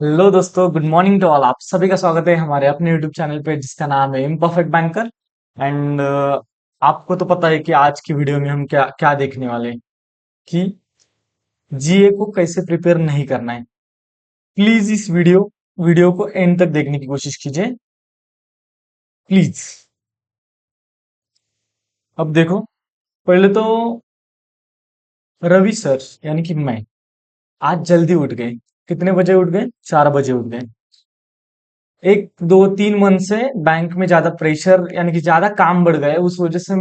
Hello दोस्तों, good morning to all. आप सभी का स्वागत है हमारे अपने यूट्यूब चैनल पे जिसका नाम है इम्परफेक्ट बैंकर। एंड आपको तो पता है कि आज की वीडियो में हम क्या क्या देखने वाले हैं कि जीए को कैसे प्रिपेयर नहीं करना है। प्लीज इस वीडियो को एंड तक देखने की कोशिश कीजिए, प्लीज। अब देखो, पहले तो रवि सर यानी कि मैं आज जल्दी उठ गए। कितने बजे उठ गए? 4 बजे उठ गए। 1 2 3 मंथ से बैंक में ज्यादा प्रेशर यानी कि ज्यादा काम बढ़ गया है, उस वजह से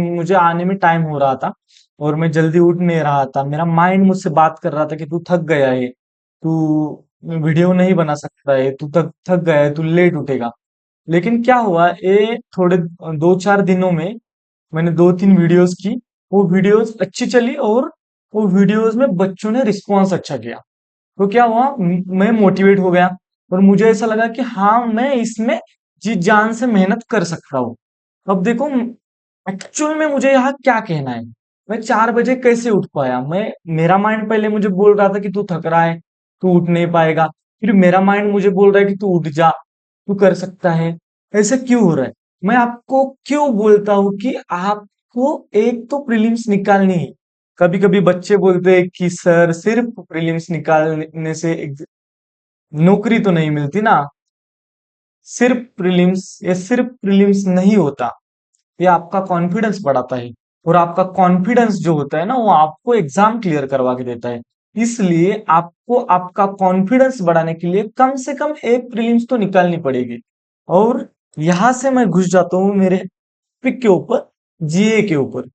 मुझे आने में टाइम हो रहा था और मैं जल्दी उठ नहीं रहा था। मेरा माइंड मुझसे बात कर रहा था कि तू थक गया है, तू वीडियो नहीं बना सकता है, तू थक थक गया है, तू लेट उठेगा। लेकिन क्या हुआ, ये थोड़े 2 4 दिनों में मैंने 2 3 वीडियोस की। वो वीडियोस अच्छी चली और वो वीडियोस में बच्चों ने रिस्पॉन्स अच्छा किया। तो क्या हुआ, मैं मोटिवेट हो गया और मुझे ऐसा लगा कि हाँ, मैं इसमें जी जान से मेहनत कर सकता हूँ। अब देखो, एक्चुअल में मुझे यहाँ क्या कहना है। मैं 4 बजे कैसे उठ पाया? मेरा माइंड पहले मुझे बोल रहा था कि तू थक रहा है, तू उठ नहीं पाएगा। फिर मेरा माइंड मुझे बोल रहा है कि तू उठ जा, तू कर सकता है। ऐसे क्यों हो रहा है? मैं आपको क्यों बोलता हूँ कि आपको एक तो प्रीलिम्स निकालनी है। कभी कभी बच्चे बोलते हैं कि सर, सिर्फ प्रीलिम्स निकालने से नौकरी तो नहीं मिलती ना। सिर्फ प्रीलिम्स नहीं होता। ये आपका कॉन्फिडेंस बढ़ाता है और आपका कॉन्फिडेंस जो होता है ना, वो आपको एग्जाम क्लियर करवा के देता है। इसलिए आपको आपका कॉन्फिडेंस बढ़ाने के लिए कम से कम एक प्रीलिम्स तो निकालनी पड़ेगी। और यहां से मैं घुस जाता हूँ मेरे पिक के ऊपर, जीए के ऊपर।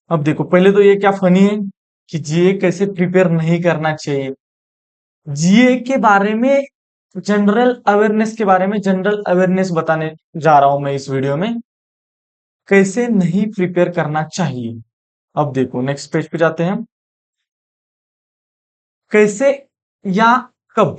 अब देखो, पहले तो ये क्या फनी है कि जीए कैसे प्रिपेयर नहीं करना चाहिए। जीए के बारे में, जनरल अवेयरनेस बताने जा रहा हूं मैं इस वीडियो में, कैसे नहीं प्रिपेयर करना चाहिए। अब देखो, नेक्स्ट पेज पे जाते हैं हम। कैसे या कब,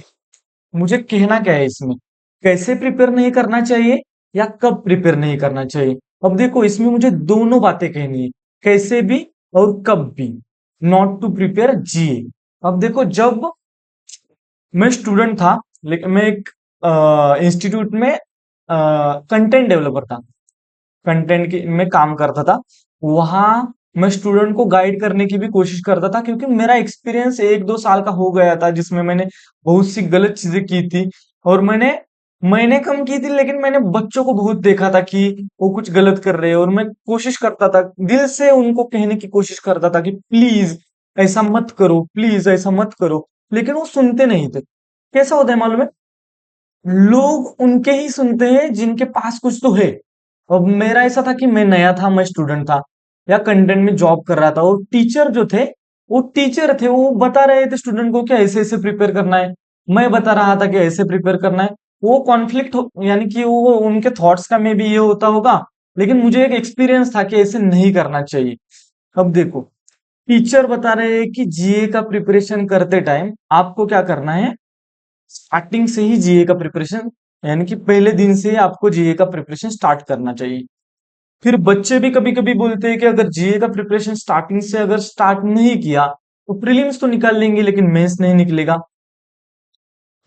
मुझे कहना क्या है इसमें, कैसे प्रिपेयर नहीं करना चाहिए या कब प्रिपेयर नहीं करना चाहिए। अब देखो, इसमें मुझे दोनों बातें कहनी है, कैसे भी और कब भी। नॉट टू प्रिपेयर जीए। अब देखो, जब मैं स्टूडेंट था, लेकिन मैं एक इंस्टीट्यूट में कंटेंट डेवलपर था, कंटेंट की में काम करता था। वहां मैं स्टूडेंट को गाइड करने की भी कोशिश करता था, क्योंकि मेरा एक्सपीरियंस 1 2 साल का हो गया था जिसमें मैंने बहुत सी गलत चीजें की थी। और मैंने कम की थी, लेकिन मैंने बच्चों को बहुत देखा था कि वो कुछ गलत कर रहे हैं, और मैं कोशिश करता था, दिल से उनको कहने की कोशिश करता था कि प्लीज ऐसा मत करो, प्लीज ऐसा मत करो। लेकिन वो सुनते नहीं थे। कैसा होता है मालूम है, लोग उनके ही सुनते हैं जिनके पास कुछ तो है। अब मेरा ऐसा था कि मैं नया था, मैं स्टूडेंट था या कंटेंट में जॉब कर रहा था, और टीचर जो थे, वो टीचर थे, वो बता रहे थे स्टूडेंट को कि ऐसे ऐसे प्रिपेयर करना है। मैं बता रहा था कि ऐसे प्रिपेयर करना है। वो कॉन्फ्लिक्ट यानी कि वो उनके थॉट्स का में भी ये होता होगा, लेकिन मुझे एक एक्सपीरियंस था कि ऐसे नहीं करना चाहिए। अब देखो, टीचर बता रहे हैं कि जीए का प्रिपरेशन करते टाइम आपको क्या करना है, स्टार्टिंग से ही जीए का प्रिपरेशन, यानी कि पहले दिन से ही आपको जीए का प्रिपरेशन स्टार्ट करना चाहिए। फिर बच्चे भी कभी कभी बोलते हैं कि अगर जीए का प्रिपरेशन स्टार्टिंग से अगर स्टार्ट नहीं किया तो प्रीलिम्स तो निकाल लेंगे लेकिन मेंस नहीं निकलेगा।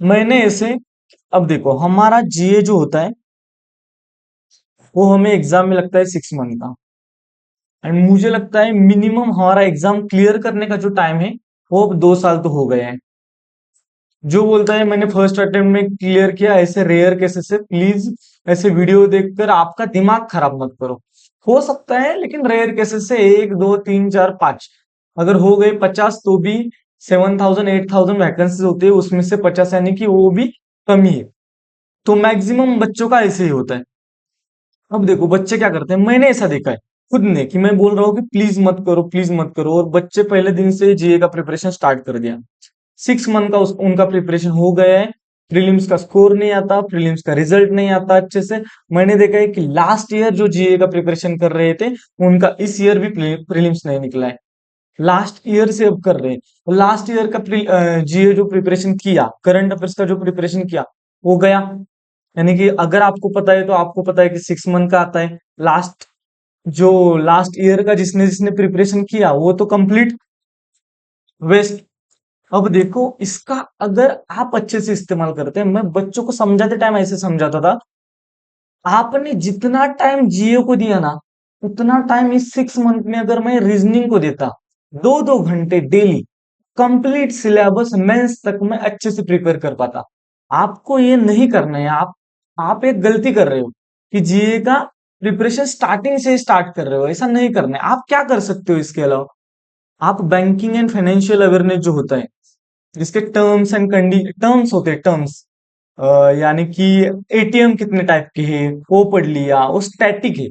मैंने ऐसे, अब देखो, हमारा जीए जो होता है वो हमें एग्जाम में लगता है 6 मंथ का। एंड मुझे लगता है मिनिमम हमारा एग्जाम क्लियर करने का जो टाइम है वो 2 साल तो हो गए हैं। जो बोलता है मैंने फर्स्ट अटेम्प्ट में क्लियर किया, ऐसे रेयर केसेस से प्लीज ऐसे वीडियो देखकर आपका दिमाग खराब मत करो। हो सकता है, लेकिन रेयर केसेस से 1 2 3 4 5, अगर हो गए 50 तो भी 7,000 8,000 वैकेंसीज होती है, उसमें से 50 यानी कि वो भी कम ही है। तो मैक्सिमम बच्चों का ऐसे ही होता है। अब देखो, बच्चे क्या करते हैं, मैंने ऐसा देखा है खुद ने, कि मैं बोल रहा हूँ कि प्लीज मत करो, प्लीज मत करो, और बच्चे पहले दिन से जीए का प्रिपरेशन स्टार्ट कर दिया। 6 मंथ का उनका प्रिपरेशन हो गया है। प्रीलिम्स का स्कोर नहीं आता, प्रीलिम्स का रिजल्ट नहीं आता अच्छे से। मैंने देखा है कि लास्ट ईयर जो जीए का प्रिपरेशन कर रहे थे, उनका इस ईयर भी प्रीलिम्स नहीं निकला है। लास्ट ईयर से अब कर रहे हैं, लास्ट ईयर का जीए जो प्रिपरेशन किया, करंट अफेयर्स का जो प्रिपरेशन किया, वो गया। यानी कि अगर आपको पता है तो आपको पता है कि 6 मंथ का आता है। लास्ट जो लास्ट ईयर का जिसने जिसने प्रिपरेशन किया वो तो कंप्लीट वेस्ट। अब देखो इसका अगर आप अच्छे से इस्तेमाल करते हैं, मैं बच्चों को समझाते टाइम ऐसे समझाता था, आपने जितना टाइम जियो को दिया ना, उतना टाइम इस 6 मंथ में अगर मैं रीजनिंग को देता, 2-2 घंटे डेली, कंप्लीट सिलेबस मेंस तक मैं अच्छे से प्रिपेयर कर पाता। आपको ये नहीं करना है। आप एक गलती कर रहे हो कि जीए का प्रिपरेशन स्टार्टिंग से स्टार्ट कर रहे हो, ऐसा नहीं करना है। आप क्या कर सकते हो इसके अलावा, आप बैंकिंग एंड फाइनेंशियल अवेयरनेस जो होता है, जिसके टर्म्स एंड टर्म्स होते हैं, टर्म्स यानी कि एटीएम कितने टाइप के हैं वो पढ़ लिया, वो स्टैटिक है,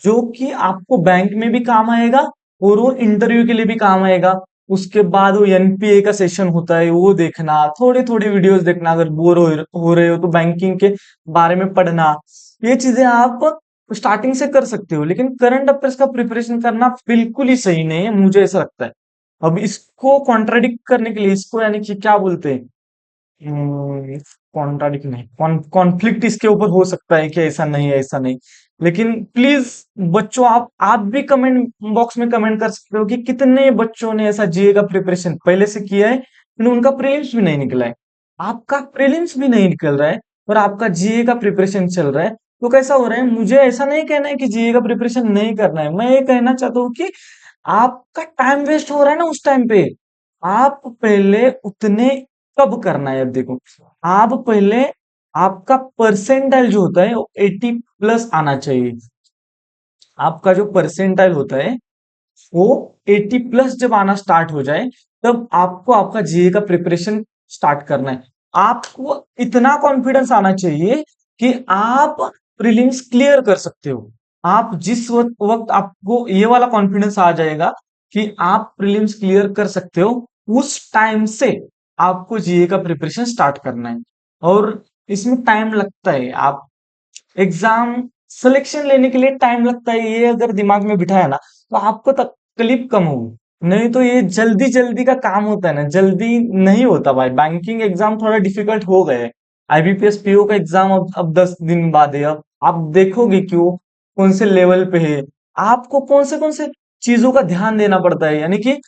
जो कि आपको बैंक में भी काम आएगा और वो इंटरव्यू के लिए भी काम आएगा। उसके बाद वो एनपीए का सेशन होता है, वो देखना, थोड़े थोड़े वीडियोस देखना, अगर बोर हो रहे हो तो बैंकिंग के बारे में पढ़ना। ये चीजें आप स्टार्टिंग से कर सकते हो, लेकिन करंट अफेयर्स का प्रिपरेशन करना बिल्कुल ही सही नहीं है, मुझे ऐसा लगता है। अब इसको कॉन्ट्राडिक्ट करने के लिए, इसको यानी कि क्या बोलते हैं, कॉन्ट्राडिक्ट नहीं, कॉन्फ्लिक्ट इसके ऊपर हो सकता है कि ऐसा नहीं है, ऐसा नहीं। लेकिन प्लीज बच्चों, आप भी कमेंट बॉक्स में कमेंट कर सकते हो कि कितने बच्चों ने ऐसा जीए का प्रिपरेशन पहले से किया है, लेकिन उनका प्रीलिम्स भी नहीं निकला है। आपका प्रीलिम्स भी नहीं निकल रहा है और आपका जीए का प्रिपरेशन चल रहा है, तो कैसा हो रहा है? मुझे ऐसा नहीं कहना है कि जीए का प्रिपरेशन नहीं करना है, मैं ये कहना चाहता हूँ कि आपका टाइम वेस्ट हो रहा है ना उस टाइम पे। आप पहले उतने कब करना है, अब देखो, आप पहले, आपका परसेंटाइल जो होता है वो 80+ आना चाहिए। आपका जो परसेंटाइल होता है वो 80+ जब आना स्टार्ट हो जाए, तब आपको आपका जीए का प्रिपरेशन स्टार्ट करना है। आपको इतना कॉन्फिडेंस आना चाहिए कि आप प्रीलिम्स क्लियर कर सकते हो। आप जिस वक्त आपको ये वाला कॉन्फिडेंस आ जाएगा कि आप प्रीलिम्स क्लियर कर सकते हो, उस टाइम से आपको जीए का प्रिपरेशन स्टार्ट करना है। और इसमें टाइम लगता है, आप एग्जाम सिलेक्शन लेने के लिए टाइम लगता है, ये अगर दिमाग में बिठाया ना, तो आपको तकलीफ कम होगी। नहीं तो ये जल्दी जल्दी का काम होता है ना, जल्दी नहीं होता भाई। बैंकिंग एग्जाम थोड़ा डिफिकल्ट हो गए, आईबीपीएस पीओ का एग्जाम अब 10 दिन बाद है। अब आप देखोगे क्यों, कौन से लेवल पे है, आपको कौन से चीजों का ध्यान देना पड़ता है। यानी कि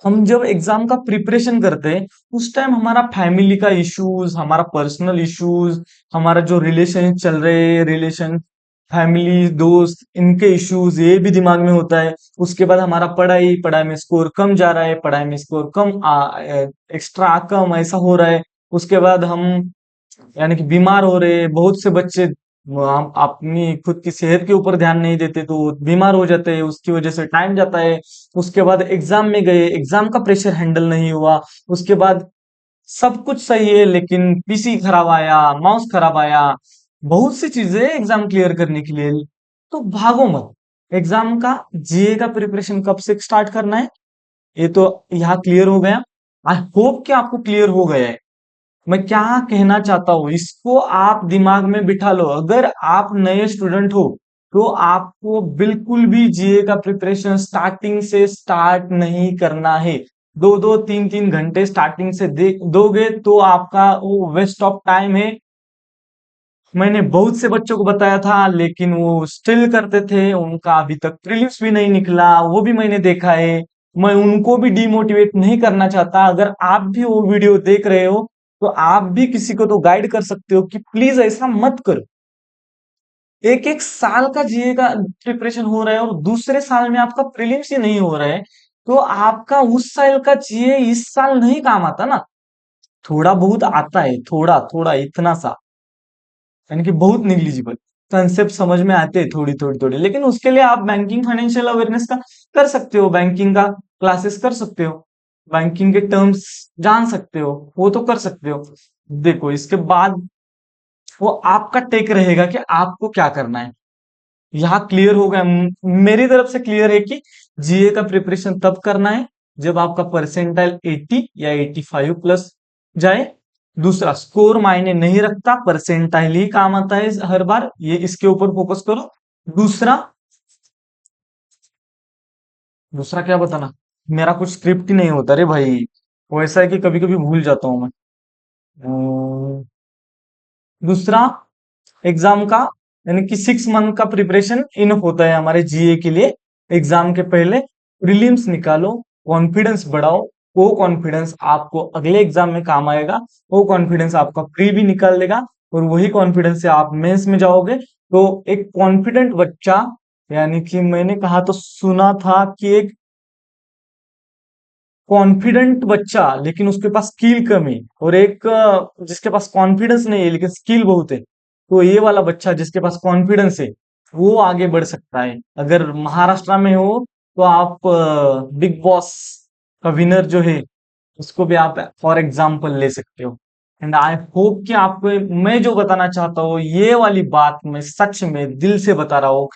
हम जब एग्जाम का प्रिपरेशन करते हैं, उस टाइम हमारा फैमिली का इश्यूज, हमारा पर्सनल इश्यूज, हमारा जो रिलेशन चल रहे, रिलेशन, फैमिली, दोस्त, इनके इश्यूज, ये भी दिमाग में होता है। उसके बाद हमारा पढ़ाई, पढ़ाई में स्कोर कम जा रहा है, पढ़ाई में स्कोर कम एक्स्ट्रा कम ऐसा हो रहा है। उसके बाद हम यानी कि बीमार हो रहे हैं, बहुत से बच्चे अपनी खुद की सेहत के ऊपर ध्यान नहीं देते तो बीमार हो जाते हैं, उसकी वजह से टाइम जाता है। उसके बाद एग्जाम में गए, एग्जाम का प्रेशर हैंडल नहीं हुआ। उसके बाद सब कुछ सही है लेकिन पीसी खराब आया, माउस खराब आया, बहुत सी चीजें एग्जाम क्लियर करने के लिए। तो भागो मत। एग्जाम का जीए का प्रिपरेशन कब से स्टार्ट करना है, ये तो यहाँ क्लियर हो गया। आई होप कि आपको क्लियर हो गया है मैं क्या कहना चाहता हूँ। इसको आप दिमाग में बिठा लो। अगर आप नए स्टूडेंट हो तो आपको बिल्कुल भी जीए का प्रिपरेशन स्टार्टिंग से स्टार्ट नहीं करना है। 2-2 3-3 घंटे स्टार्टिंग से दे दोगे तो आपका वो वेस्ट ऑफ टाइम है। मैंने बहुत से बच्चों को बताया था लेकिन वो स्टिल करते थे, उनका अभी तक प्रीलिम्स भी नहीं निकला, वो भी मैंने देखा है। मैं उनको भी डिमोटिवेट नहीं करना चाहता। अगर आप भी वो वीडियो देख रहे हो तो आप भी किसी को तो गाइड कर सकते हो कि प्लीज ऐसा मत करो। एक एक साल का जीए का प्रिपरेशन हो रहा है और दूसरे साल में आपका प्रीलिम्स ही नहीं हो रहा है, तो आपका उस साल का जीए इस साल नहीं काम आता ना। थोड़ा बहुत आता है, थोड़ा थोड़ा, इतना सा, यानी कि बहुत निग्लिजिबल कंसेप्ट समझ में आते हैं थोड़ी थोड़ी थोड़ी। लेकिन उसके लिए आप बैंकिंग फाइनेंशियल अवेयरनेस का कर सकते हो, बैंकिंग का क्लासेस कर सकते हो, बैंकिंग के टर्म्स जान सकते हो, वो तो कर सकते हो। देखो इसके बाद वो आपका टेक रहेगा कि आपको क्या करना है। यहाँ क्लियर हो गया, मेरी तरफ से क्लियर है कि जीए का प्रिपरेशन तब करना है जब आपका परसेंटाइल 80 या 85+ जाए। दूसरा, स्कोर मायने नहीं रखता, परसेंटाइल ही काम आता है हर बार, ये इसके ऊपर फोकस करो। दूसरा, दूसरा क्या बताना, मेरा कुछ स्क्रिप्ट ही नहीं होता रे भाई। वो ऐसा है कि कभी कभी भूल जाता हूं मैं। दूसरा, एग्जाम का यानी कि 6 मंथ का प्रिपरेशन इनफ होता है हमारे जीए के लिए। एग्जाम के पहले प्रीलिम्स निकालो, कॉन्फिडेंस बढ़ाओ, वो कॉन्फिडेंस आपको अगले एग्जाम में काम आएगा। वो कॉन्फिडेंस आपका प्री भी निकाल देगा और वही कॉन्फिडेंस से आप मेंस में जाओगे। तो एक कॉन्फिडेंट बच्चा, यानी कि मैंने कहा तो सुना था कि एक कॉन्फिडेंट बच्चा लेकिन उसके पास स्किल कम है, और एक जिसके पास कॉन्फिडेंस नहीं है लेकिन स्किल बहुत है, तो ये वाला बच्चा जिसके पास कॉन्फिडेंस है वो आगे बढ़ सकता है। अगर महाराष्ट्र में हो तो आप बिग बॉस का विनर जो है उसको भी आप फॉर एग्जाम्पल ले सकते हो। एंड आई होप कि आपको मैं जो बताना चाहता हूँ ये वाली बात मैं सच में दिल से बता रहा हूँ।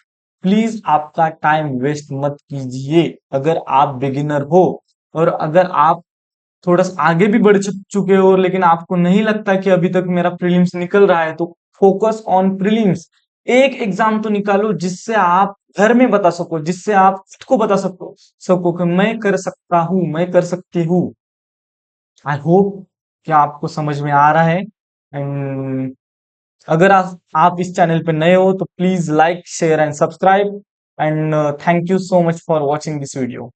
प्लीज आपका टाइम वेस्ट मत कीजिए। अगर आप बिगिनर हो और अगर आप थोड़ा सा आगे भी बढ़ चुके हो लेकिन आपको नहीं लगता कि अभी तक मेरा प्रीलिम्स निकल रहा है, तो फोकस ऑन प्रीलिम्स। एक एग्जाम तो निकालो जिससे आप घर में बता सको, जिससे आप खुद को बता सको कि मैं कर सकता हूँ, मैं कर सकती हूँ। आई होप कि आपको समझ में आ रहा है। एंड अगर आप इस चैनल पे नए हो तो please like share and subscribe. And thank you so much for watching this video.